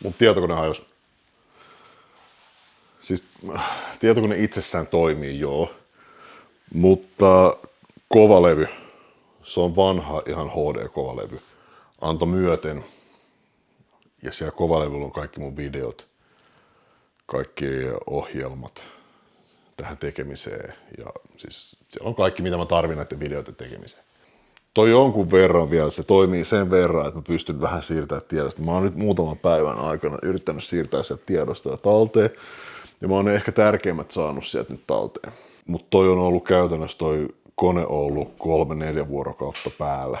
Mun tietokone hajosi. Siis tietokone itsessään toimii, joo. Mutta kovalevy, se on vanha ihan HD-kovalevy. Anto myöten. Ja siellä kovalevyllä on kaikki mun videot, kaikki ohjelmat tähän tekemiseen. Ja siis siellä on kaikki, mitä mä tarvin näiden videoiden tekemiseen. Toi jonkun verran vielä, se toimii sen verran, että mä pystyn vähän siirtämään tiedosta. Mä oon nyt muutaman päivän aikana yrittänyt siirtää sieltä tiedostoja talteen. Ja mä oon ne ehkä tärkeimmät saanut sieltä nyt talteen. Mutta toi on ollut käytännössä, toi kone on ollut 3-4 vuorokautta päällä.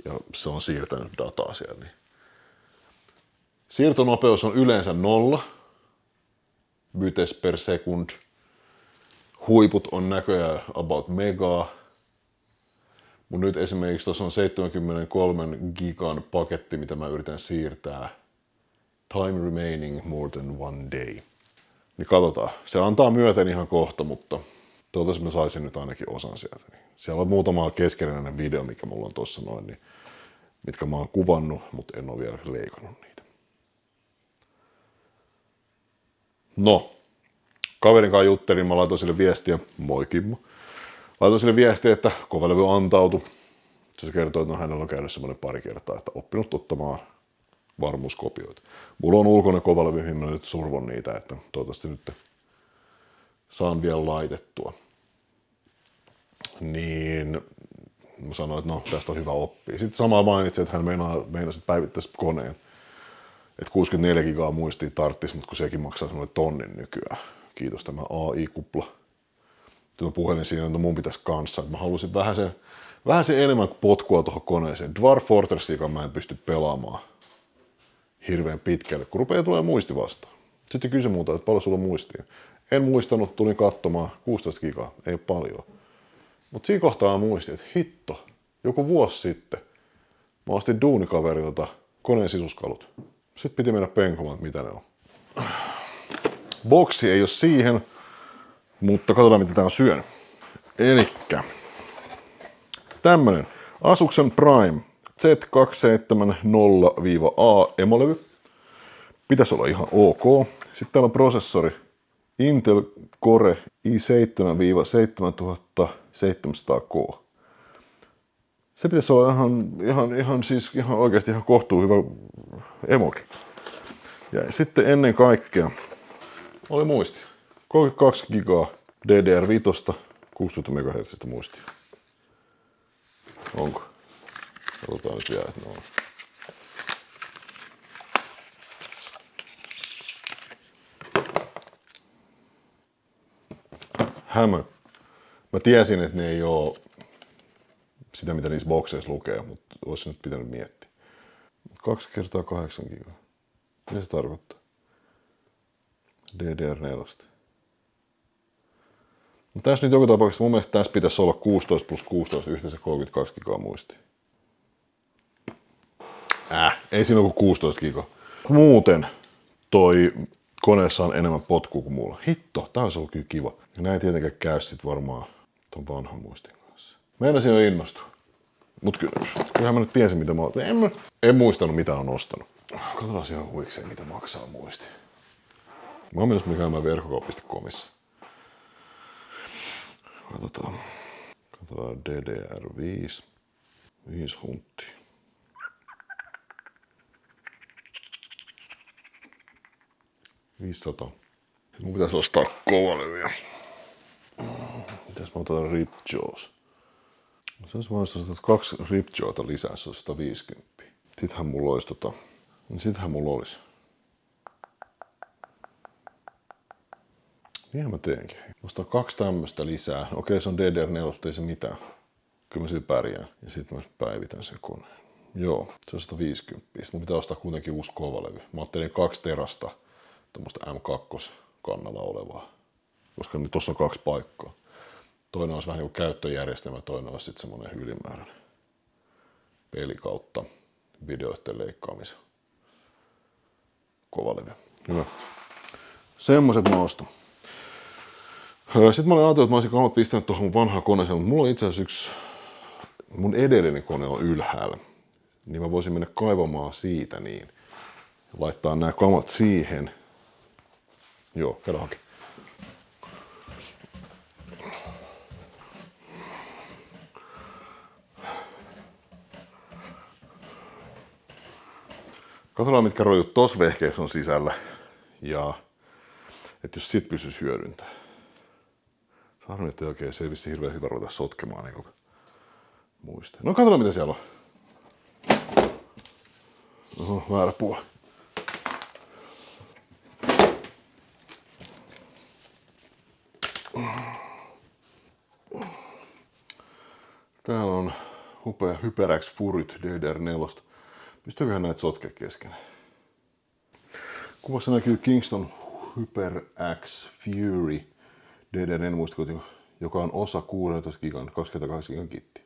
Ja se on siirtänyt dataa siellä. Niin. Siirtonopeus on yleensä 0 bytes per sekund. Huiput on näköjään about megaa. Mun nyt esimerkiksi tuossa on 73 gigan paketti, mitä mä yritän siirtää. Time remaining more than 1 day. Niin katsotaan. Se antaa myöten ihan kohta, mutta toivottavasti mä saisin nyt ainakin osan sieltä. Siellä on muutama keskeinen video, mikä mulla on tossa noin, niin, mitkä mä oon kuvannut, mutta en ole vielä leikannut niitä. No, kaverin kanssa juttelin, mä laitoin sille viestiä, moi Kimmo. Laitoin sille viestiä, että kovalevy antautui. Se kertoi, että hänellä on käynyt semmoinen pari kertaa, että oppinut ottamaan varmuuskopioita. Mulla on ulkoinen kovalevy, mihin mä nyt survon niitä, että toivottavasti nyt saan vielä laitettua. Niin mä sanoin, että no tästä on hyvä oppia. Sitten samaa mainitsi, että hän meinasi päivittäisi koneen. Että 64 gigaa muistia tarttisi, mutta kun sekin maksaa semmoinen tonnin nykyään. Kiitos tämä AI-kupla. Sitten mä puhelin siinä, että mun pitäisi kanssa. Että mä halusin vähän sen enemmän potkua tuohon koneeseen. Dwarf Fortressiakaan mä en pysty pelaamaan hirveän pitkälle, kun rupeaa tulee muisti vastaan. Sitten kysyi muuta, että paljon sulla on muistia. En muistanut, tulin katsomaan 16 gigaa, ei ole paljon. Mutta siinä kohtaa muistin, että hitto, joku vuosi sitten mä ostin duunikaverilta koneen sisuskalut. Sitten piti mennä penkomaan, että mitä ne on. Boksi ei ole siihen, mutta katsotaan mitä tää on syönyt. Elikkä tämmönen Asus'en Prime Z270-A emolevy. Pitäisi olla ihan ok. Sitten täällä on prosessori Intel Core i7-7700K. Se pitäisi olla ihan oikeasti ihan kohtuu hyvä emoki. Ja sitten ennen kaikkea oli muisti. 32 gigaa DDR5, 60 MHz muistia. Onko? Katsotaan nyt vielä, että ne on. Hämö. Mä tiesin, että ne ei oo sitä, mitä niissä bokseissa lukee, mutta olisi nyt pitänyt miettiä. 2 kertaa 8 gigaa. Mitä se tarkoittaa? DDR4. No tässä nyt joka tapauksessa mun mielestä tässä pitäisi olla 16 plus 16 yhteensä 32 gigaa muistia. Ei siinä ole kuin 16 gigaa. Muuten toi koneessa on enemmän potkua kuin mulla. Hitto, tää olisi ollut kyllä kiva. Ja näin tietenkään käy sit varmaan ton vanhan muistin kanssa. Meinasin jo innostua. Mut kyllähän mä nyt tiesin mitä mä oon. En muistanut mitä on ostanut. Katsotaan ihan huikseen mitä maksaa muisti. Mä oon menossa käymään verkkokauppa.comissa. Katsotaan DDR5. 5 hunttia. $500. Mun pitäisi ostaa kovalevyjä. Mitäs mä otan Ripjaws? Se olisi voinut ostaa 2 Ripjawta lisää, se on 150. Sittenhän mulla olisi Niinhän mä teenkin. Ostaa 2 tämmöstä lisää. Okei, se on DDR4, mutta ei se mitään. Kyllä mä sillä pärjään. Ja sitten mä päivitän sen koneen. Joo, se on 150. Mun pitää ostaa kuitenkin uusi kovalevy. Mä ottelin 2 terasta tämmöstä M2 kannalla olevaa. Koska nyt tossa on 2 paikkaa. Toinen olisi vähän niin kuin käyttöjärjestelmä, toinen olisi sitten semmonen ylimääräinen peli kautta videoiden leikkaamisen kovalevy. Hyvä. Semmoset mä ostan. Sitten mä olin ajatellut, että mä olisin kauan pistänyt tuohon mun vanhaan koneeseen, mutta mulla on itse asiassa mun edellinen kone on ylhäällä. Niin mä voisin mennä kaivamaan siitä niin. Laittaa nämä kamat siihen. Joo, käydä haki. Katsotaan mitkä rojut tossa vehkeessä on sisällä. Ja että jos sit pystyisi hyödyntämään. Harmi, että oikein se ei vissi hirveän hyvä ruveta sotkemaan niin muista. No katsotaan mitä siellä on. Oho, väärä puoli. Täällä on upea HyperX Furyt DDR4. Pystyyköhän näitä sotkea kesken? Kuvassa näkyy Kingston HyperX Fury DDR4 muistikoti, joka on osa 16 gigan 28 gigan kitti.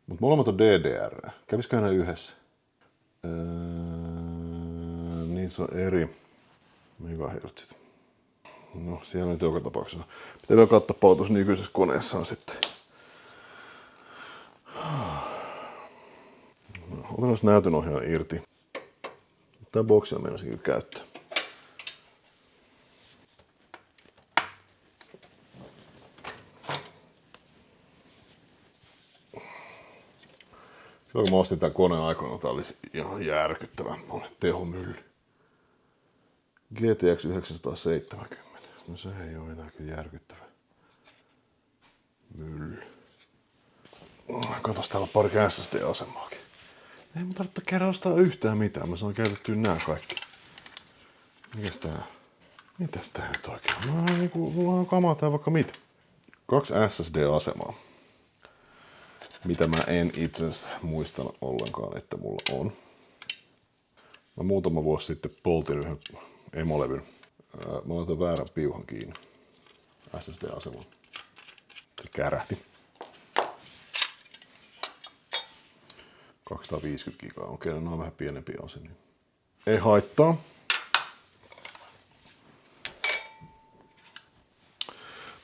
Mutta molemmat on DDR. Kävisikö ne yhdessä? Niissä on eri megahertsit. No siellä nyt joka tapauksessa. Pitää vielä katsoa paljon tuossa nykyisessä koneessaan sitten. No, otan näytönohjaajan irti. Tää boksia meinasin kyllä käyttää. Silloin kun mä ostin tän koneen aikoina, tää oli ihan järkyttävän monen tehomylly. GTX 970. No se ei oo enää kyllä järkyttävä mylly. Katos, täällä on pari SSD-asemaakin. Ei mun tarvitse käydä ostaa yhtään mitään, mä saan käytettyä nää kaikki. Mikäs tää? Mitäs tää nyt oikein? No niinku, mulla on kamaa tää vaikka mitä. 2 SSD-asemaa. Mitä mä en itse asiassa muista ollenkaan, että mulla on. Mä muutama vuosi sitten poltin yhden emolevyn. Mä laitan väärän piuhan kiinni SSD-asemaan. Se kärähti. 250 gigaa. Okei, ne on vähän pienempiä asemia. Ei haittaa.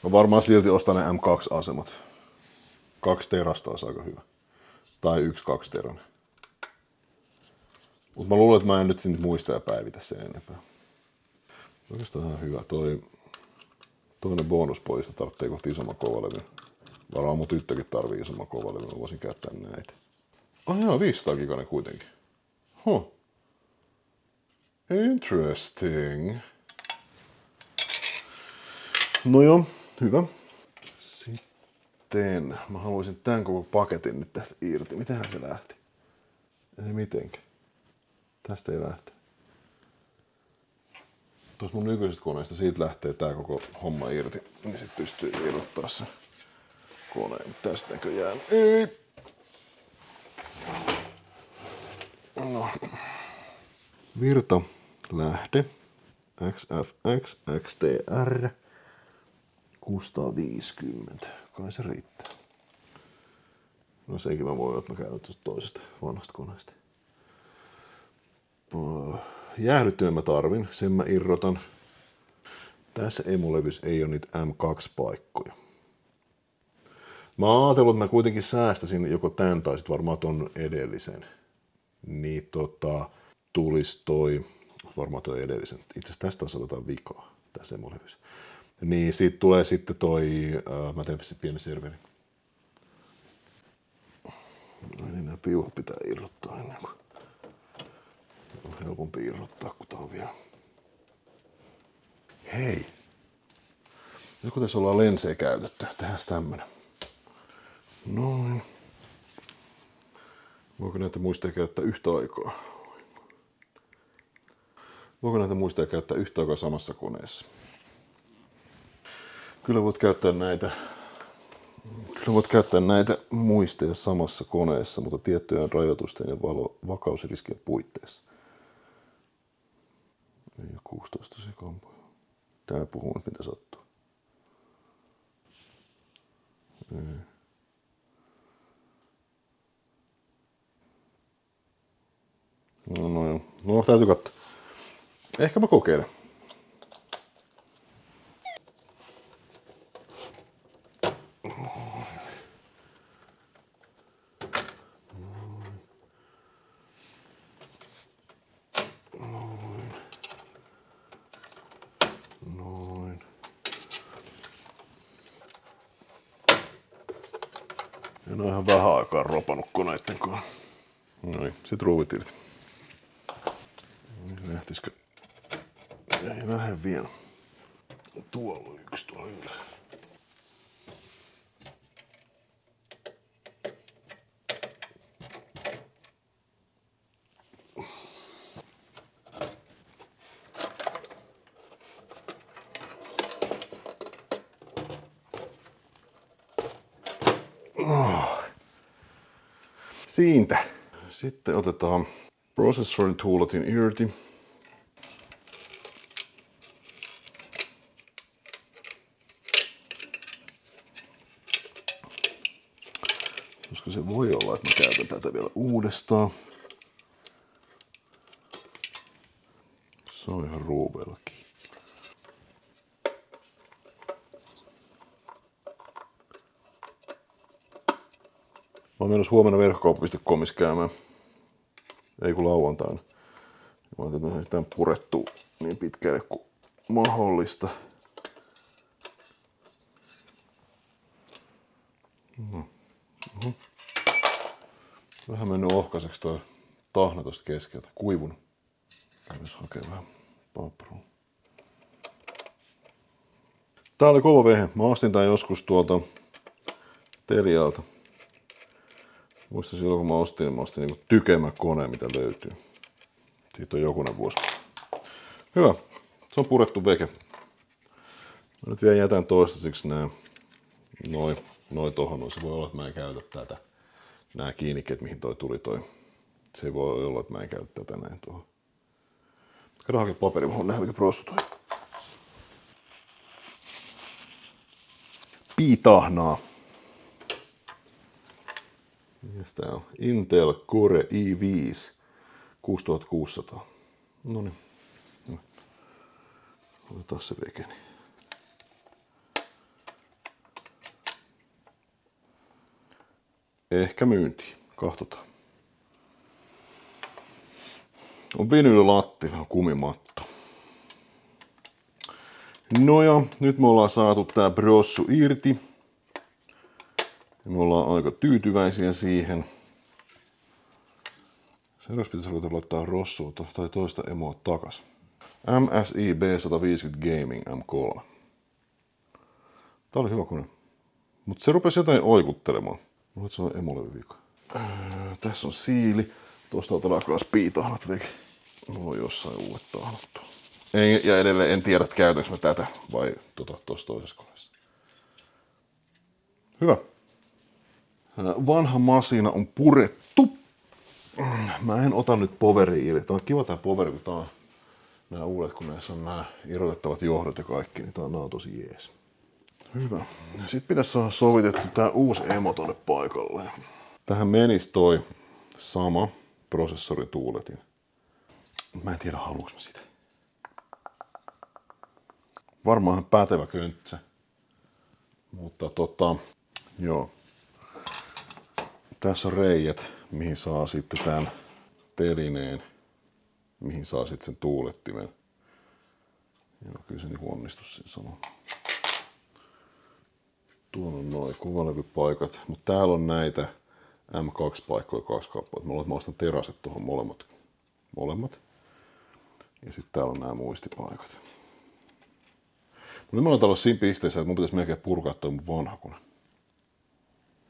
Mä varmaan silti ostan ne M2-asemat. 2 terasta olisi aika hyvä. Tai 1 2 teranen. Mutta mä luulen, että mä en nyt muista ja päivitä sen enempää. Oikeastaan ihan hyvä. Toinen bonuspoista tarvitsee kohti isomman kovalevyn. Varmaan mun tyttökin tarvii isomman kovalevyn. Mä voisin käyttää näitä. Joo, 500 giganen kuitenkin. Huh. Interesting. No joo, hyvä. Sitten mä haluaisin tän koko paketin nyt tästä irti. Mitenhän se lähti? Ei mitenkään. Tästä ei lähte. Tuossa mun nykyisestä koneesta siitä lähtee tää koko homma irti. Niin sit pystyy irrottaa se koneen. Tästä näköjään ei. No. Virta lähde. XFX XTR 650. Kai se riittää. No sekin mä voin, että mä käytän tuosta toisesta vanhasta koneesta. Jäähdyttimen mä tarvin, sen mä irrotan. Tässä emulevyssä ei ole niitä M2-paikkoja. Mä oon ajatellut, että mä kuitenkin säästäisin joko tän tai sit varmaan ton edellisen. Niin tulis toi, varmaan toi edellisen. Itse asiassa tästä taas otetaan vikaa tässä emulevyssä. Niin sit tulee sitten toi, mä teen pieni serveri. No niin, nämä piuhat pitää irrottaa ennen kuin on helpompi irrottaa, kun tää on vielä. Hei! Nyt kun tässä ollaan lensejä käytetty, tehdään tämmönen. Noin. Voiko näitä muistia käyttää yhtä aikaa? Voiko näitä muistia käyttää yhtä aikaa samassa koneessa? Kyllä voit käyttää näitä muisteja samassa koneessa, mutta tiettyjen rajoitusten ja vakausriskien puitteissa. Ei ole 16 sekuntia. Tää puhuu nyt mitä sattuu. Ei. No joo. No täytyy katsoa. Ehkä mä kokeilen. En ole ihan vähän aikaa ropannut koneitten kanssa. Noin, sit ruuvit irti. Lähtisikö? Ei lähde vielä. Tuolla on yksi tuolla ylhäällä. Siitä. Sitten otetaan processorin tuuletin irti. Koska se voi olla, että mä käytän tätä vielä uudestaan. Se on ihan ruuveillakin. Mä oon menossa huomenna verkkokauppa.comissa käymään. Ei kun lauantaina. Mä oon sitä purettua niin pitkälle kuin mahdollista. Vähän mennyt ohkaiseksi toi tahna tosta keskeltä. Kuivunut. Käydään hakee vähän paprua. Tää oli kova vehe. Mä ostin tän joskus tuolta Telialta. Muistan silloin kun mä ostin niinku tykemä kone mitä löytyy. Siitä on jokunen vuosi. Hyvä. Se on purettu veke. Mä nyt vielä jätän toistaiseksi noin tohon. Se voi olla, että mä en käytä tätä. Nää kiinnikkeet mihin toi tuli toi. Se voi olla, että mä en käytä tätä näin tuohon. Käydään hakea paperi, mä haluan nähdä mikä prossu toi. Piitahnaa. Mikäs tää on? Intel Core i5 6600. Noniin. Otetaan se vekeni. Ehkä myyntiin. Katsotaan. On vinyylilatti, on kumimatto. No ja nyt me ollaan saatu tää brossu irti. Ja me ollaan aika tyytyväisiä siihen. Seuraavaksi pitäisi ruveta laittaa rossua tai toista emoa takas. MSI B150 Gaming M3. Tää oli hyvä kone. Mut se rupesi jotain oikuttelemaan. Mulla se on emolevy vika. Tässä on siili. Tuosta otetaan taas piitahnat veke. Mulla on jossain uudet tahnat. Ja edelleen en tiedä käytänkö mä tätä vai tuossa toisessa koneessa. Hyvä. Vanha masina on purettu. Mä en ota nyt poweria irti. Tää on kiva tää poveri, kun tää on nää uudet, kun näissä on nää irrotettavat johdot ja kaikki, niin tää on tosi jees. Hyvä. Sitten pitäisi saada sovitettu tää uusi emo tonne paikalle. Tähän menisi toi sama prosessorin tuuletin. Mä en tiedä haluuks mä sitä. Varmaan pätevä köntsä. Mutta joo. Tässä on reijät, mihin saa sitten tämän telineen, mihin saa sitten sen tuulettimen. Joo, kyllä se niin onnistus siinä sama. Tuolla on noin kuvalevypaikat, mutta täällä on näitä M2-paikkoja 2 kappaletta. Mä ostan teraset tuohon molemmat. Ja sitten täällä on nämä muistipaikat. Mutta nyt mä olen täällä siinä pisteessä, että mun pitäisi melkein purkaa toi mun vanha kone.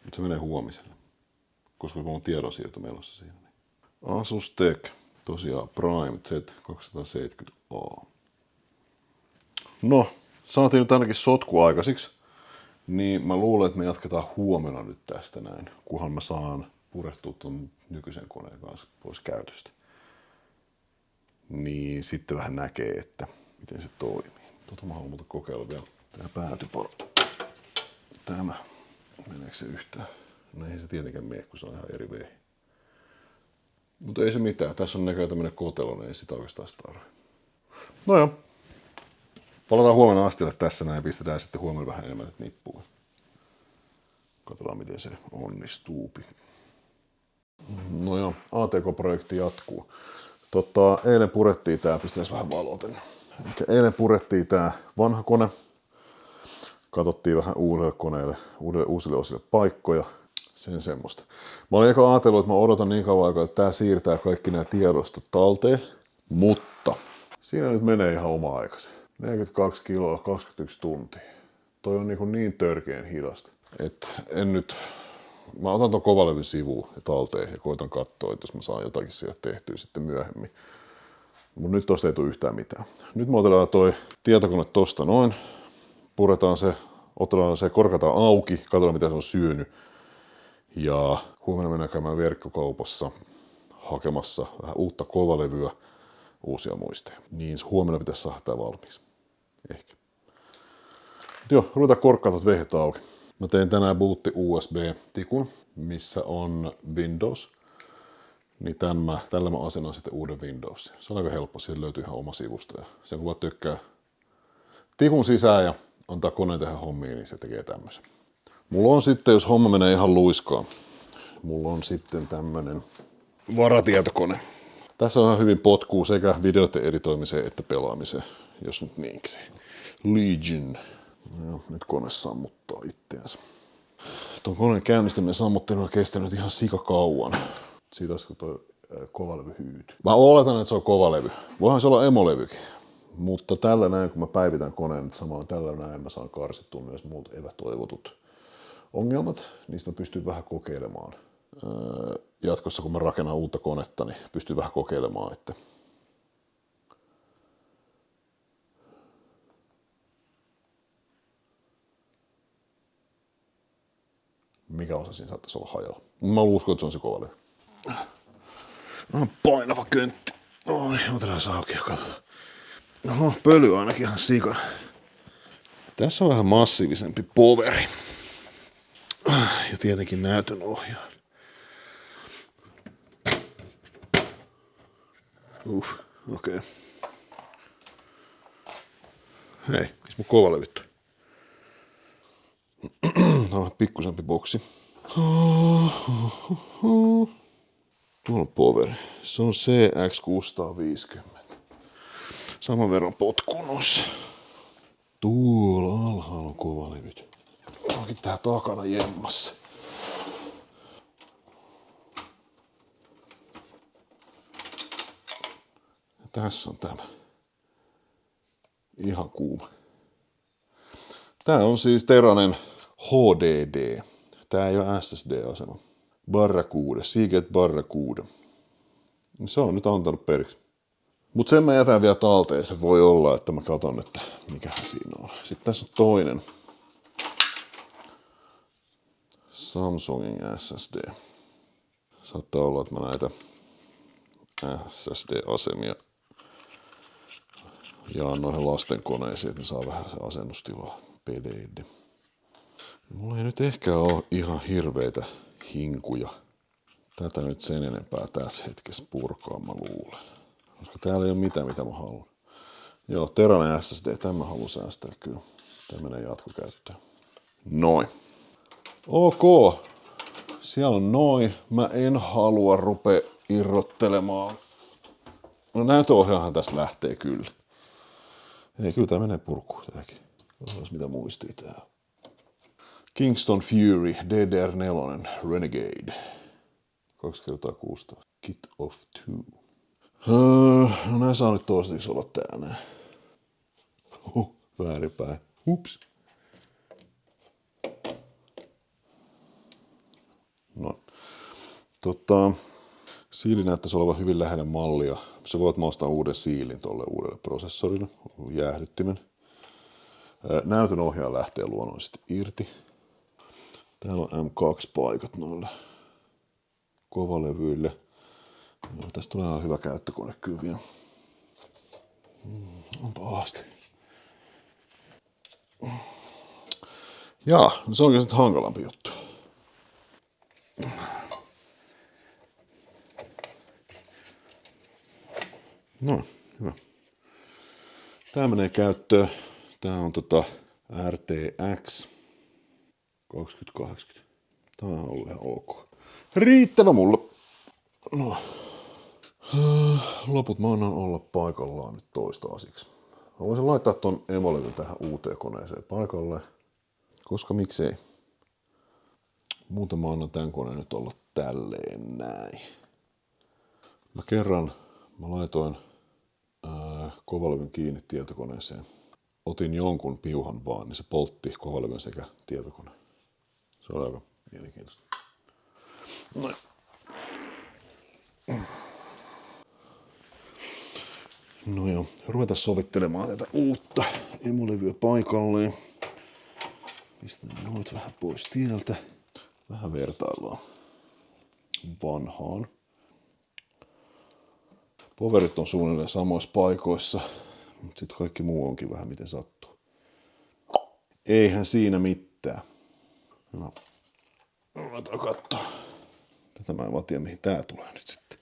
Mutta se menee huomiselle. Koska mulla on tiedonsiirto menossa siinä. Asus TEC, tosiaan Prime Z270A. No, saatiin nyt ainakin sotku aikaisiksi. Niin mä luulen, että me jatketaan huomenna nyt tästä näin. Kunhan mä saan purettua ton nykyisen koneen kanssa pois käytöstä. Niin sitten vähän näkee, että miten se toimii. Mä haluan muuta kokeilla vielä. Tää päätypalo. Tämä. Meneekö se yhtään? No ei se tietenkään mene, kun se on ihan eri veihin. Mutta ei se mitään. Tässä on näköjään tämmönen kotelonen, ei sitä oikeastaan tarvi. No joo. Palataan huomenna astille tässä näin ja pistetään sitten huomenna vähän enemmän nippuun. Katsotaan miten se onnistuupi. No joo, ATK-projekti jatkuu. Eilen purettiin tää, pistetään vähän valoa tänne. Eilen purettiin tää vanha kone. Katsottiin vähän uudelle koneelle, uusille osille paikkoja. Sen semmoista. Mä olin eka ajatellut, että mä odotan niin kauan aikaa, että tää siirtää kaikki nämä tiedostot talteen, mutta siinä nyt menee ihan oma aikasi. 42 kiloa, 21 tuntia. Toi on niin törkeän hidasta. Et en nyt... Mä otan ton kovalevyn sivuun ja talteen ja koitan katsoa, että jos mä saan jotakin sieltä tehtyä sitten myöhemmin. Mut nyt tosta ei tule yhtään mitään. Nyt me otetaan toi tietokone tosta noin. Puretaan se, otetaan se, korkataan auki, katsotaan mitä se on syönyt. Ja huomenna mennään käymään verkkokaupassa hakemassa vähän uutta kovalevyä, uusia muisteja. Niin huomenna pitäisi saada tää valmiiksi. Ehkä. Joo, ruvetaan korkkaa tuot vehjet auki. Mä tein tänään bootti USB-tikun, missä on Windows. Niin tällä mä asennan sitten uuden Windows. Se on aika helppo, siitä löytyy ihan oma sivusto. Ja sen kun vaan tykkää tikun sisään ja antaa koneen tehdä hommia, niin se tekee tämmöisen. Mulla on sitten, jos homma menee ihan luiskaan, mulla on sitten tämmönen varatietokone. Tässä on ihan hyvin potkuu sekä videoiden editoimiseen että pelaamiseen, jos nyt niinkin. Legion. No, nyt kone sammuttaa itteensä. Tuon koneen käynnistäminen sammuttelu on kestänyt ihan sikakauan. Siitä olisiko toi kovalevy hyyty. Mä oletan, että se on kovalevy. Voihan se olla emolevykin. Mutta tällä näin, kun mä päivitän koneen nyt samalla, tällä näin mä saan karsittua myös muut epätoivotut ongelmat. Niistä mä pystyn vähän kokeilemaan. Jatkossa, kun mä rakennan uutta konetta, niin pystyn vähän kokeilemaan, että mikä osa siinä saattaisi olla hajalla. Mä uskon, että se on se kovalevy. Painava köntti. Oi, otetaan se auki ja katsotaan. No, pöly ainakin ihan sikana. Tässä on vähän massiivisempi poveri. Ja tietenkin näytön ohjaan. Okei. Hei, missä mun kovalevyt on? Tää on pikkusempi boksi. Tuolla on poveri. Se on CX650. Saman verran potkunossa. Tuolla alhaalla on kovalevyt. Onkin tää takana jemmassa. Ja tässä on tämä. Ihan kuuma. Tää on siis Teranen HDD. Tää ei ole SSD-asema. Barracuda, Seagate Barracuda. Se on nyt antanut periksi. Mut sen mä jätän vielä talteen. Se voi olla, että mä katon, että mikähän siinä on. Sitten tässä on toinen. Samsungin SSD. Saattaa olla, että mä näitä SSD-asemia jaan noihin lasten koneisiin, että ne saa vähän se asennustilaa peleille. Mulla ei nyt ehkä ole ihan hirveitä hinkuja tätä nyt sen enempää tässä hetkessä purkaa, mä luulen. Koska täällä ei ole mitään, mitä mä haluan. Joo, Teranen SSD, tämän mä haluan säästää kyllä. Tämä menee jatkokäyttöön. Noin. Ok. Siellä on noin. Mä en halua rupea irrottelemaan. No näytöohjaahan tästä lähtee kyllä. Ei, kyllä tää menee purkuun tääkin. Katsotaan mitä muistii tää. Kingston Fury DDR4 Renegade. 2x16. Kit of 2. No nää saa nyt toistaiseksi olla täällä. Väärinpäin. Ups. No. Siili näyttäisi olevan hyvin lähellä mallia. Sä voit ostaa uuden siilin tuolle uudelle prosessorille, jäähdyttimen. Näytön ohjaaja lähtee luonnollisesti irti. Täällä on M2-paikat noille kovalevyille. Tästä tulee ihan hyvä käyttökone kyllä vielä. Onpa ahasti. Jaa, no se onkin sitten hankalampi juttu. No, hyvä. Tää menee käyttöön. Tää on RTX 2080. Tää on ollut ihan ok. Riittävä mulle. No. Loput mä annan olla paikallaan nyt toistaiseksi. Mä voisin laittaa ton emolevyn tähän uuteen koneeseen paikalle. Koska miksei. Muuten mä annan tän koneen nyt olla tälleen näin. Mä laitoin kovalevyn kiinni tietokoneeseen. Otin jonkun piuhan vaan, niin se poltti kovalevyn sekä tietokoneen. Se oli aika mielenkiintoista. Noin. No joo, ruvetaan sovittelemaan tätä uutta emolevyä paikalleen. Pistetään noit vähän pois tieltä. Vähän vertaillaan vanhaan. Poverit on suunnilleen samoissa paikoissa, mutta sitten kaikki muu onkin vähän miten sattuu. Eihän siinä mitään. No, ruvetaan katsoa. Tätä mä en vaan tiedä mihin tää tulee nyt sitten.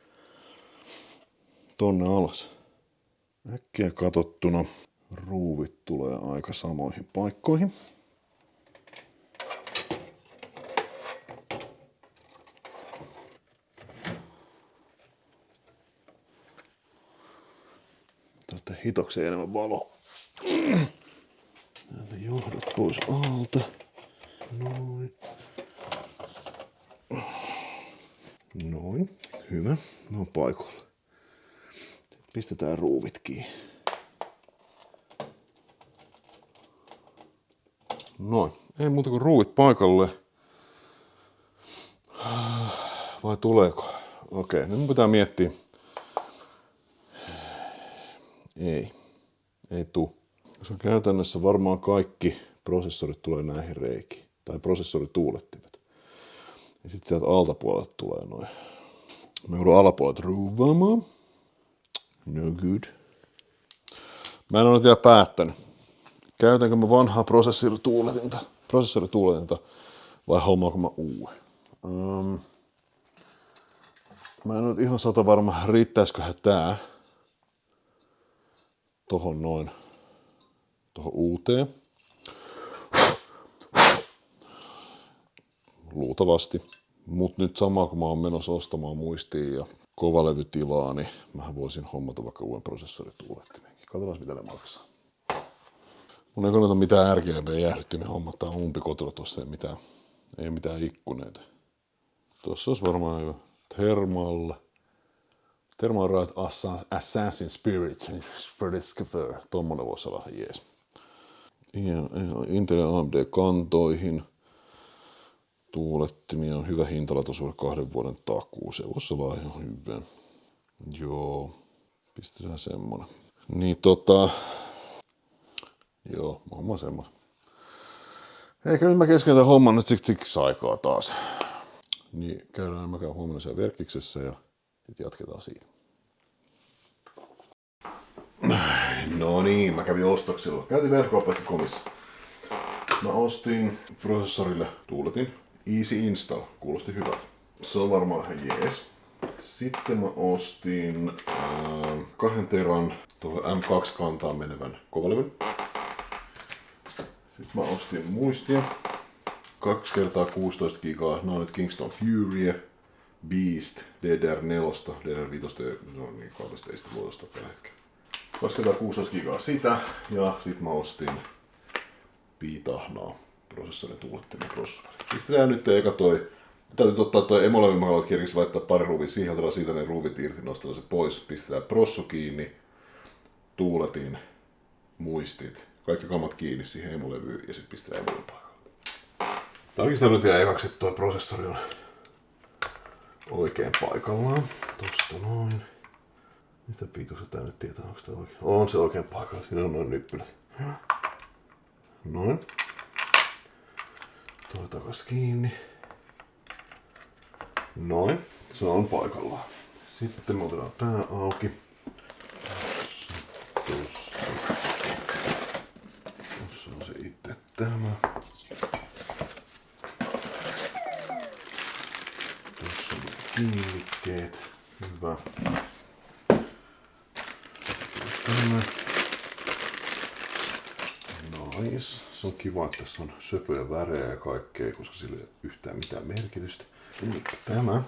Tonne alas. Äkkiä katsottuna ruuvit tulee aika samoihin paikkoihin. Täältä hitokseen enemmän valoa. Täältä johdot pois alta. Noin. Noin. Hyvä. Ne on paikoilla. Pistetään ruuvit kiinni. Noin. Ei muuta kuin ruuvit paikalle. Vai tuleeko? Okei, nyt mun pitää miettiä. Ei tuu. Se on käytännössä varmaan kaikki prosessorit tulee näihin reikiin. Tai prosessorituulettimet. Ja sitten sieltä altapuolelta tulee noin. Mä joudun alapuolelta ruuvaamaan. No good. Mä en ole nyt vielä päättänyt. Käytänkö mä vanhaa prosessorituuletinta vai hommaanko mä uuden. Mä en ole ihan varma, riittäisiköhän tää tohon noin, tohon uuteen. Luultavasti. Mut nyt samaa kun mä oon menossa ostamaan muistiin ja kovalevytilaa, niin mähän voisin hommata vaikka uuden prosessorituulettimenkin. Katsotaan mitä ne maksaa. Mun ei kannata mitään RGB-jäähdyttimen hommattaa umpikotilla, tuossa ei mitään ikkuneita. Tuossa olisi varmaan hyvä. Thermal Right Assassin Spirit. Tommonen voisi olla ihan jees. Intel ja AMD-kantoihin. Tuulettimia on hyvä hintalatuisuuden 2 vuoden takuu. Se voisi olla ihan hyvä. Joo, pistetään semmonen. Niin joo, homma semmoinen. Eikä nyt mä keskeytän homman nyt siksi aikaa taas. Niin mä käyn huomenna siellä Verkkiksessä ja sitten jatketaan siitä. No niin, mä kävin ostoksilla. Käytiin verkkokauppa.comissa. Mä ostin prosessorille tuuletin. Easy Install, kuulosti hyvältä. Se on varmaan ihan jees. Sitten mä ostin 2 teran tuohon M2-kantaan menevän kovalevyn. Sitten mä ostin muistia. 2 kertaa 16 gigaa. Nää on nyt Kingston Fury, Beast, DDR4, DDR5, no niin kaudesta ei sitä voi ostaa tällä hetkellä. 2 kertaa 16 gigaa sitä. Ja sit mä ostin piitahnaa prosessorin tuulettimen prosessori. Pistetään nyt eka toi. Täytyy ottaa toi emolevyn, mä haluan kerkisi laittaa pari ruuvia siihen, otetaan siitä ne ruuvit irti, nostetaan se pois, pistetään prossu kiinni, tuuletin, muistit, kaikki kamat kiinni siihen emolevyyn ja sitten pistetään emolevyn paikalle. Tarkistan nyt vielä ekaksi, että toi prosessori on oikein paikallaan. Tosta noin. Mitä pituus tää nyt tietää, onko tää oikein? On se oikein paikalla, siinä on noin nyppylät. Noin. Toi takas kiinni. Noin, se on paikallaan. Sitten me otetaan tää auki. Tuossa on se itse tämä. Tuossa on kiinnikkeet. Hyvä. Tämä. Nice. Se on kiva, että tässä on söpöjä värejä ja kaikkea, koska sillä ei ole yhtään mitään merkitystä. Tämä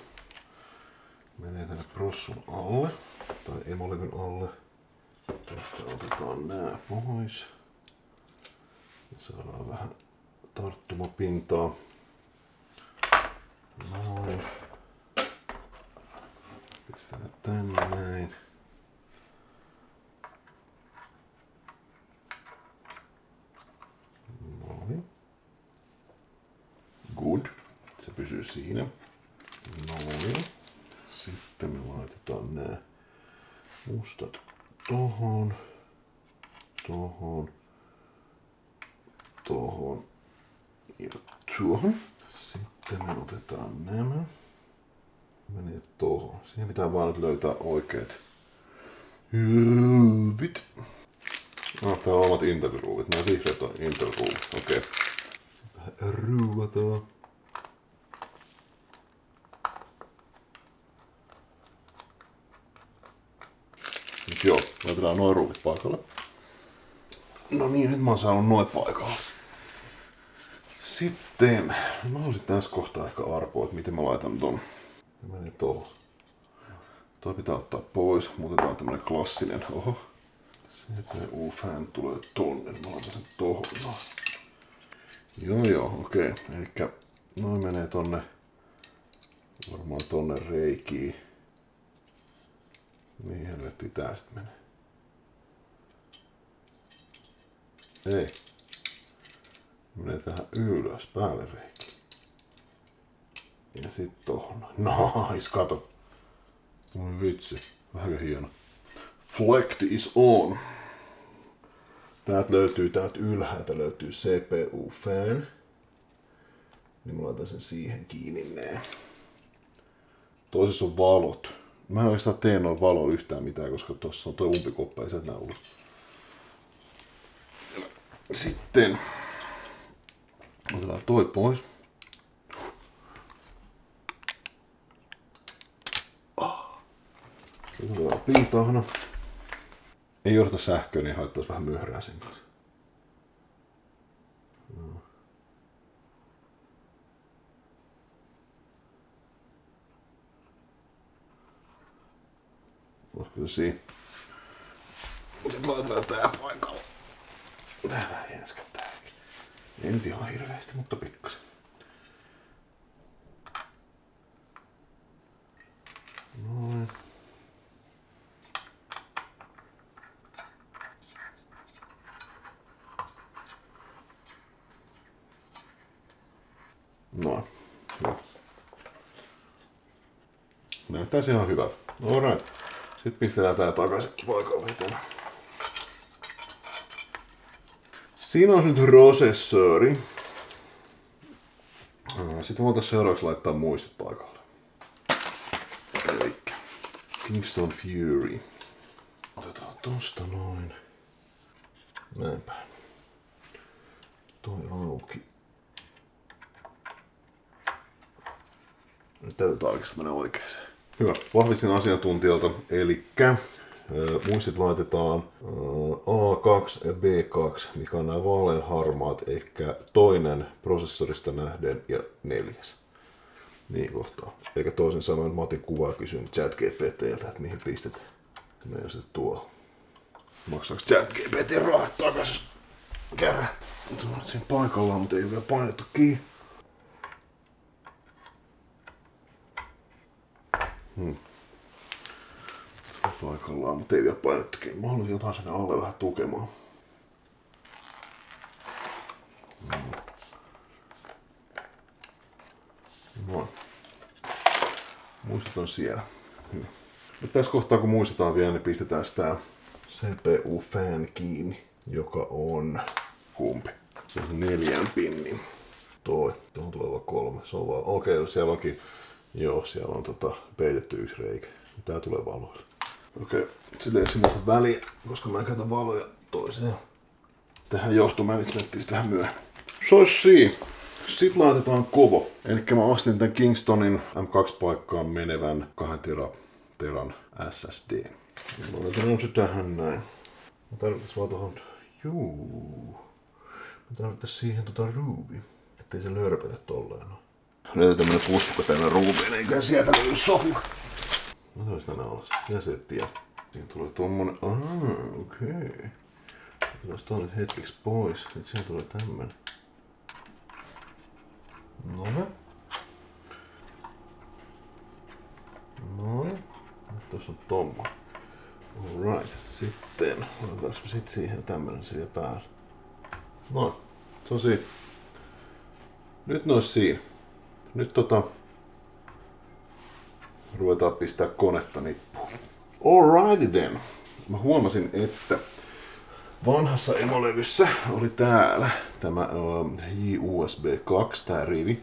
menee tänne prossun alle, tai emolevyn alle. Tästä otetaan nää pois. Ja saadaan vähän tarttumapintaa. Noin. Pistetään tänne näin. Noin. Good. Se pysyy siinä. Noin. Sitten me laitetaan nää mustat tohon. Tohon. Tohon. Ja tuohon. Sitten me otetaan nämä. Menee tohon. Siihen pitää vaan nyt löytää oikeet ruuvit. Täällä on omat Intel-ruuvit. Nämä vihreät on Intel-ruuvit. Okei. Vähän ruuvataan. Nyt joo, laitetaan noin ruuvit paikalle. No niin, nyt mä oon saanut noin paikalle. Sitten, mä haluaisin tässä kohtaa ehkä arpoa, että miten mä laitan ton. Se menee tohon. Toi pitää ottaa pois, muutetaan tämmönen klassinen. Oho. CPU-fan tulee tonne, mä laitan sen tohon. Joo, okei. Elikkä noin menee tonne. Varmaan tonne reikiin. Mihin helvettiin tää sit menee? Ei. Menee tähän ylös, päälle reikiin. Ja sit tohon. Nice, kato. Oi vitsi, vähän hieno. Flect is on. Täältä ylhäältä löytyy CPU-fan. Niin mä laitan sen siihen kiinni nää. Toisessa on valot. Mä en oikeastaan tee noin valoa yhtään mitään, koska tossa on toi umpikoppa, ei sieltä näy ulos. Sitten otetaan toi pois. Otetaan piitahna. Ei johdata sähköä, niin haittaisi vähän myhrää sen kanssa. Olisiko se siinä? Sitten laitetaan tää paikalle. Tää vähän jänskättääkin. Ei nyt ihan hirveästi, mutta pikkasen. Noin. Noin. Joo. Näyttäisi ihan hyvältä. Alright. Sitten pistetään tää takaisin paikalle eteen. Siinä on nyt prosessori. Sitten voitaisiin seuraavaksi laittaa muistit paikalle. Elikkä Kingston Fury. Otetaan tosta noin. Näinpä. Toi auki. Nyt täytyy tarkistaa mennä oikeeseen. Hyvä. Vahvistin asiantuntijalta. Elikkä muistit laitetaan A2 ja B2, mikä on nämä vaaleanharmaat, ehkä toinen prosessorista nähden ja 4. Niin kohtaa. Eikä toisin sanoen mä otin kuvaa ja kysyin ChatGPT:ltä, että mihin pistetään. Ne on sitten tuolla. Maksaako ChatGPT rahat takaisin? Kerran. Tuolla siinä paikallaan, mutta ei ole vielä painettu kiinni. Paikallaan, mutta ei vielä painettukin. Mä haluaisin jotain sinne alle vähän tukemaan. Noin. Muistot on siellä. Hyvä. Nyt tässä kohtaa kun muistetaan vielä, niin pistetään tää CPU-fan kiinni, joka on kumpi. Se on 4 pinnin. Tuohon tulee vaan 3. Se on vaan, okei, siellä onkin, joo, siellä on peitetty yksi reikä. Tää tulee valoilla. Okei, sillä ei ole sinänsä väliä, koska mä en käytä valoja toiseen. Tähän johtomanagementtiin sitten vähän myöhemmin. Soshi! Sitten laitetaan kovo. Elikkä mä ostin tän Kingstonin M2-paikkaan menevän 2 teran SSD. Mä laitetaan se tähän näin. Mä tarvittais vaan tohon... Mä tarvittais siihen ruuvi. Ettei se lörpötä tolleen. Löytyy tämmönen pussukka tänne ruuviin, eikä sieltä löydy sopiva. Mä tois tänne alas. Ja se tie. Siinä tulee tommonen... okei. Otetaan toi nyt hetkeksi pois. Nyt siihen tulee tämmönen. Noin. tuossa on tommonen. Alright. Sitten, otetaanko me sit siihen tämmönen siellä päällä? Noin. Se on siinä. Nyt nois siinä. Nyt ruvetaan pistää konetta nippuun. Alrighty then. Mä huomasin, että vanhassa emolevyssä oli täällä tämä JUSB 2, tää rivi,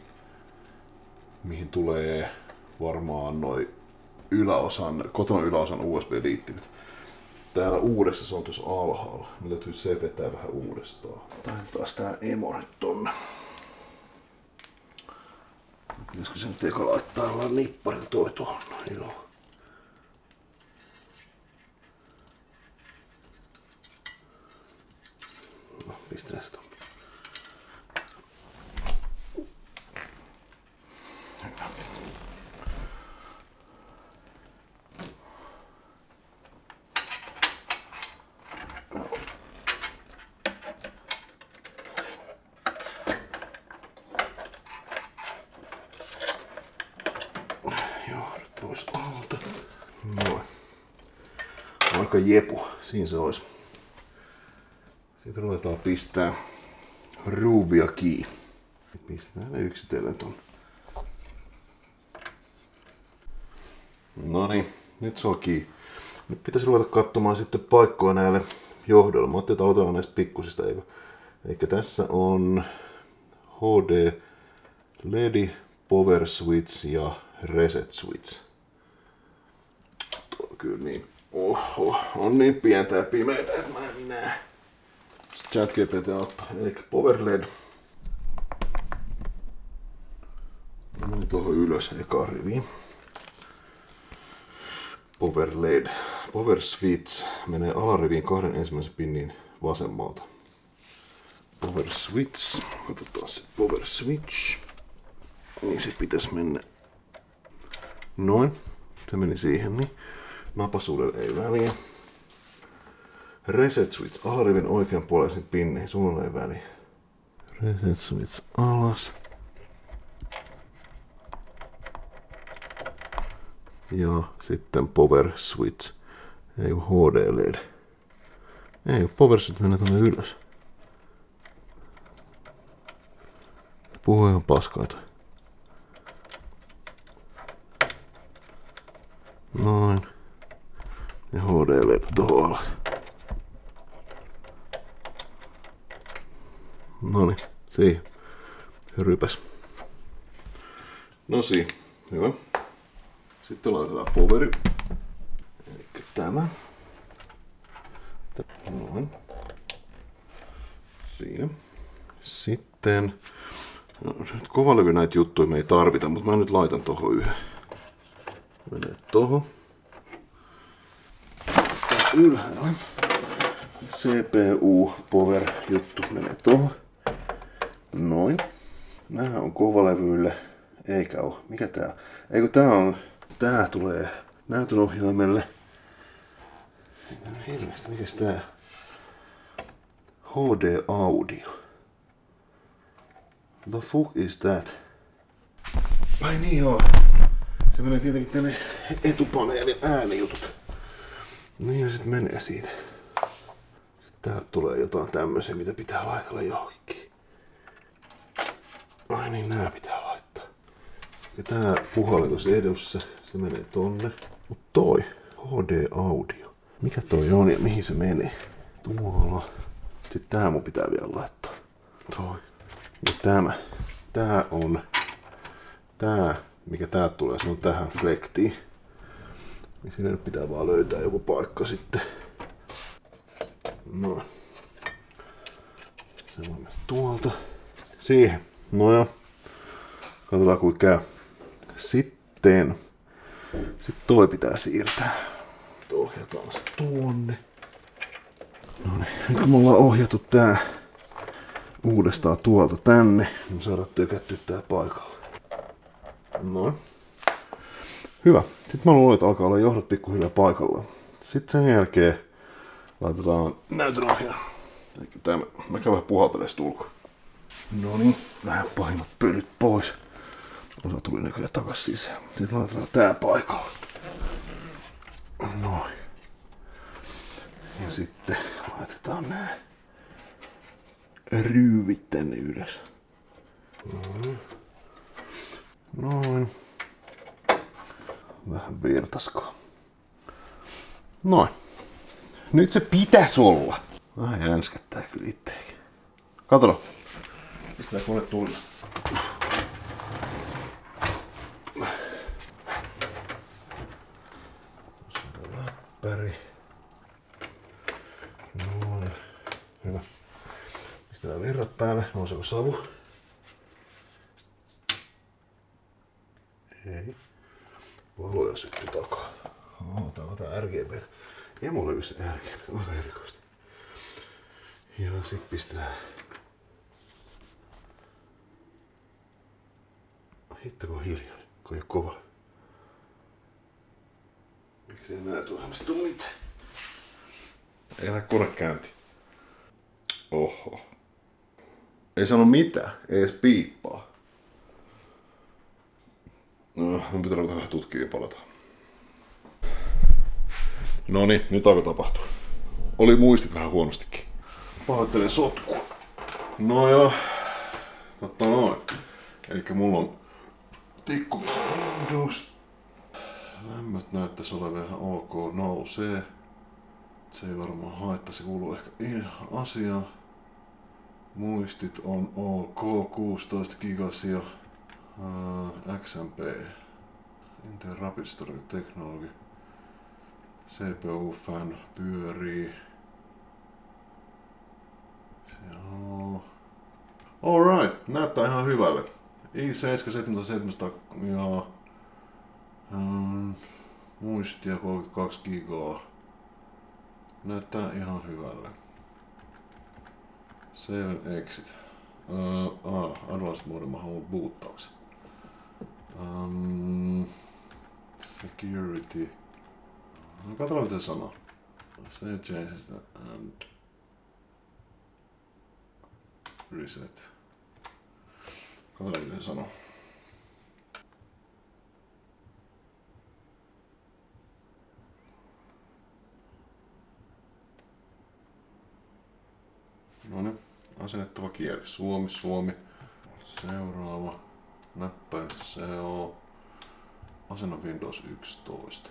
mihin tulee varmaan noin kotona yläosan USB-liittimet. Täällä uudessa se on tuossa alhaalla. Nyt täytyy se vetää vähän uudestaan. Tää taas tää emo nyt tonne. Pitäisikö se nyt eka laittaa jollain nipparilla toi tuohon? Joo. No, pistetään se tuonne. Pois alta. Noin. Aika jepu. Siinä se olisi. Sitten ruvetaan pistää ruuvia kiinni. Pistetään ne yksitellen ton. Noniin, nyt se on kiinni. Nyt pitäisi ruveta katsomaan sitten paikkoa näille johdoille. Mä ajattelin, että aloitetaan näistä pikkusista. Eikä tässä on HD, LED, Power Switch ja Reset Switch. Tuo on kyllä niin. Oho, on niin pientä ja pimeitä, että mä en näe. Sitten ChatGPT ottaa. Eli Power LED. Mä menin tuohon ylös eka riviin. Power LED. Power Switch menee alariviin 2 ensimmäisen pinnin vasemmalta. Power Switch. Katsotaan se Power Switch. Niin se pitäisi mennä. Noin. Se meni siihen, niin napasuudella ei väliä. Reset Switch alarivin oikeanpuoleisen pinniin, suunnalla ei väliä. Reset Switch alas. Ja sitten Power Switch. Ei oo HD LED. Ei, Power Switch menee tonne ylös. Puhuu ihan paskaa toi. Noin. Ja HD LED tohon alas. Noniin, siihen. Rypäs. No siinä, hyvä. Sitten laitetaan poweri. Elikkä tämä. Noin. Siinä. Sitten. No, kovalevy näitä juttuja me ei tarvita, mutta mä nyt laitan tohon yhden. Menee tohon. Tää ylhäällä. CPU Power juttu menee tohon. Noin. Nää on kovalevyille. Eikä oo. Mikä tää? Eikö tää on. Tää tulee näytönohjaimelle. Hirveästi, mikäs tää? HD Audio. The fuck is that? Ai niin joo. Se menee tietenkin tänne etupaneelin äänijutut. Niin ja sit menee siitä. Sitten täältä tulee jotain tämmöisiä, mitä pitää laitella johonkin. Ai niin, nää pitää laittaa. Ja tää puhallin tuossa edessä, se menee tonne. Mut toi, HD Audio. Mikä toi on ja mihin se menee? Tuolla. Sitten tää mun pitää vielä laittaa. Toi. Ja tämä. Tää on. Tää, mikä täältä tulee, se on tähän flektiin. Niin siinä nyt pitää vaan löytää joku paikka sitten. Noin. Se voi mennä tuolta. Siihen. No ja. Katsotaan kuinka käy. Sitten toi pitää siirtää. Ohjataan se tuonne. No niin. Nyt kun me ollaan ohjattu tää uudestaan tuolta tänne, niin me saadaan tykättyä tää paikalla. Noin. Hyvä. Sitten mä luulen, että alkaa olla johdot pikkuhiljaa paikallaan. Sitten sen jälkeen laitetaan näytönohjaaja. Mä käyn vähän puhaltelemaan sitä ulkoa. No niin, vähän pahimmat pölyt pois. Osa tuli näköjään takas sisään. Sitten laitetaan tää paikalla. Noin. Ja sitten laitetaan nää ryyvit tänne ylös. Noin. Vähän virtaskoa. Noin. Nyt se pitäis olla. Vähän jänskättää kyllä itteekin. Katso. Pistetään kone tulille. Läppäri. Noin. Hyvä. Pistetään virrat päälle. Nouseeko savu? Ei. Valoja syttyi takaa. Tää on tää RGB. Emolevys RGB. Aika erikoista. Ja sit pistetään. Hitto kun on hiljainen, kun ei oo kova. Miksi ei näe tuohemasta tuu mitään? Ei lähde kone käyntiin. Oho. Ei sano mitään, ei edes piippaa. No, mun pitää ruveta vähän tutkimaan palata. Noniin, nyt alkoi tapahtua. Oli muistit vähän huonostikin. Pahoittelen sotkua. No joo. Totta noin. Elikkä mulla on tikkumissa Windows. Lämmöt näyttäisi olevan ihan ok, nousee. Se ei varmaan haittaa, se kuuluu ehkä asiaan. Muistit on ok, 16 gigasia. XMP. Intel Rapid Storage Technology. CPU fan pyörii. Se on... Alright, näyttää ihan hyvälle. i7 7700 ja muistia 32 gigaa. Näyttää ihan hyvälle. Save exit. Advanced mode, mä haluan boottauksen. Security. Katsotaan mitä se sanoo. Save changes and reset. Katsotaan mitä se sanoo. Noniin, asennettava kieli. Suomi, Suomi. Seuraava. Näppäin se on. Asenna Windows 11.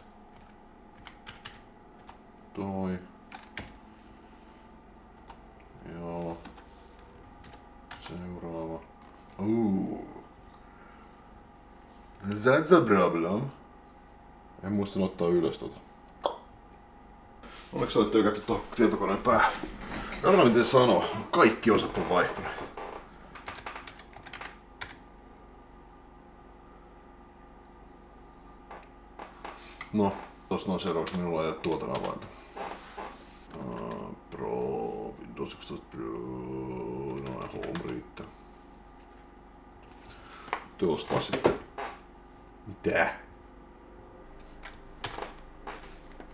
Toi. Joo. Seuraava. That's a problem. En muistanut ottaa ylös tota. Onneksi olet tykätty tuohon tietokoneen päähän. Katsotaan miten se sanoo. Kaikki osat on vaihtuneet. No, tossa noin seuraavaksi minulla ei ole tuota avainta. Pro, Windows 11 Pro, noin Home riittää. Tuosta sitten. Mitä?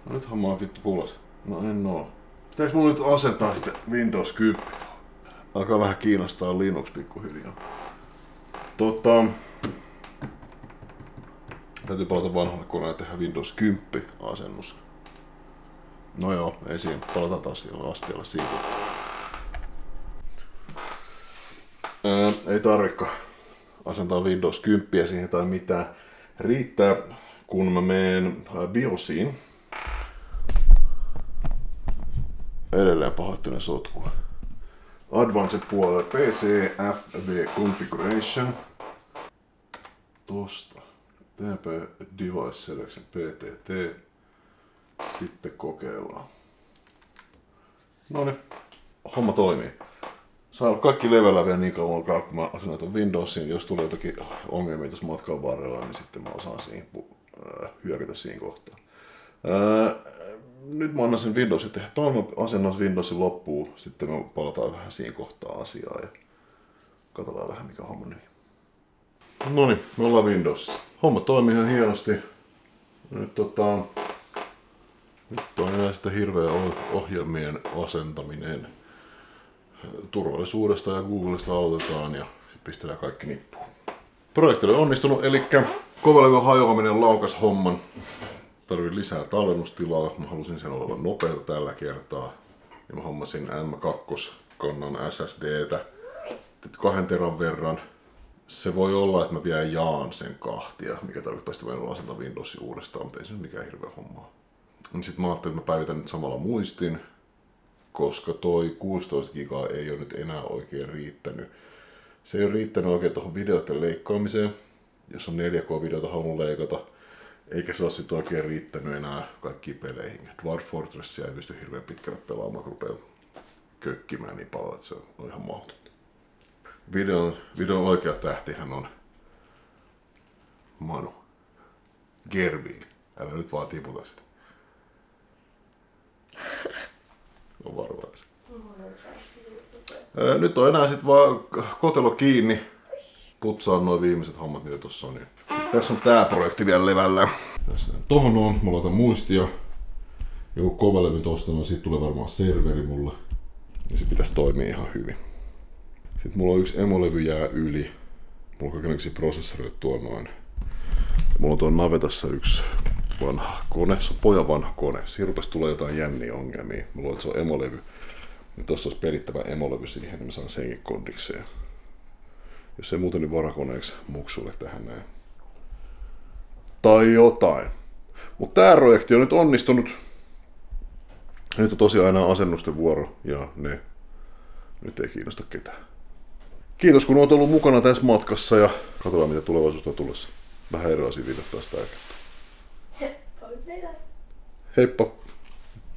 No nyt homma on vittu pulas. No en oo. Pitääkö mun nyt asentaa sitten Windows 10? Alkaa vähän kiinnostaa Linux pikkuhiljaa. Täytyy palata vanhalle koneelle tehdä Windows 10 asennus. No joo, ei siinä. Palataan taas siellä astialle siinä kohtaa. Ei tarvikaan asentaa Windows 10 siihen tai mitään. Riittää kun mä menen BIOSiin. Edelleen pahoittelen sotkua. Advanced puolella PC, FV Configuration. Tosta. TP Device Selection PTT. Sitten kokeillaan. Noniin. Homma toimii. Saa olla kaikki levällä vielä niin kauan, kun mä asennan Windowsiin. Jos tulee jotakin ongelmia tuossa matkan varrella, niin sitten mä osaan siihen hyökätä siinä kohtaan. Nyt mä annan sen Windowsin tehdä. Mä asennan Windowsin loppuun. Sitten me palataan vähän siinä kohtaa asiaa ja katsotaan vähän mikä homma nimi. Noniin, me ollaan Windowsissa. Homma toimii ihan hienosti. Nyt on enää sitä hirveä ohjelmien asentaminen. Turvallisuudesta ja Googlesta aloitetaan ja pistetään kaikki nippuun. Projekti oli onnistunut, eli kovalevyn hajoaminen laukas homman. tarvin lisää tallennustilaa. Mä halusin sen olla nopeata tällä kertaa. Ja mä hommasin M2-kannan SSDtä 2 teran verran. Se voi olla, että mä vielä jaan sen kahtia, mikä tarkoittaa, että mä en asentaa Windowsin uudestaan, mutta ei se nyt mikään hirveä hommaa. Sitten mä ajattelin, että mä päivitän nyt samalla muistin, koska toi 16 gigaa ei ole nyt enää oikein riittänyt. Se ei ole riittänyt oikein tuohon videoiden leikkaamiseen, jos on 4K-videota halunnut leikata. Eikä se ole sit oikein riittänyt enää kaikkiin peleihin. Dwarf Fortressia ei pysty hirveän pitkälle pelaamaan, kun rupeaa kökkimään niin paljon, että se on ihan mahdotonta. Videon oikea tähtihän on Manu. Gerbil. Älä nyt vaan tiputa sitä. On varovaisia. Nyt on enää sit vaan kotelo kiinni. Putsaan noin viimeiset hommat, mitä tossa on. Tässä on tää projekti vielä levällä. Tohon on, mä laitan muistia. Joku kovalevyn ostanut, siitä tulee varmaan serveri mulle. Ja se pitäisi toimia ihan hyvin. Sitten mulla on yksi emolevy jää yli. Mulla on kaikenlaisia prosessoreita tuolla noin. Mulla on tuon navetassa yksi vanha kone, se on pojan vanha kone. Siinä rupesi tulee jotain jänniä ongelmia. Mä luulen, että se on emolevy. Ja tossa olisi pelittävä emolevy siihen, niin mä saan senkin kondikseen. Jos ei muuten, niin varakoneeksi muksuille tähän näin. Tai jotain. Mutta tää projekti on nyt onnistunut. Nyt on tosiaan enää asennusten vuoro ja ne nyt ei kiinnosta ketään. Kiitos kun olet ollut mukana tässä matkassa ja katsotaan mitä tulevaisuus on tulossa. Vähän erilaisia videoita taas tää kertaa. Heippa!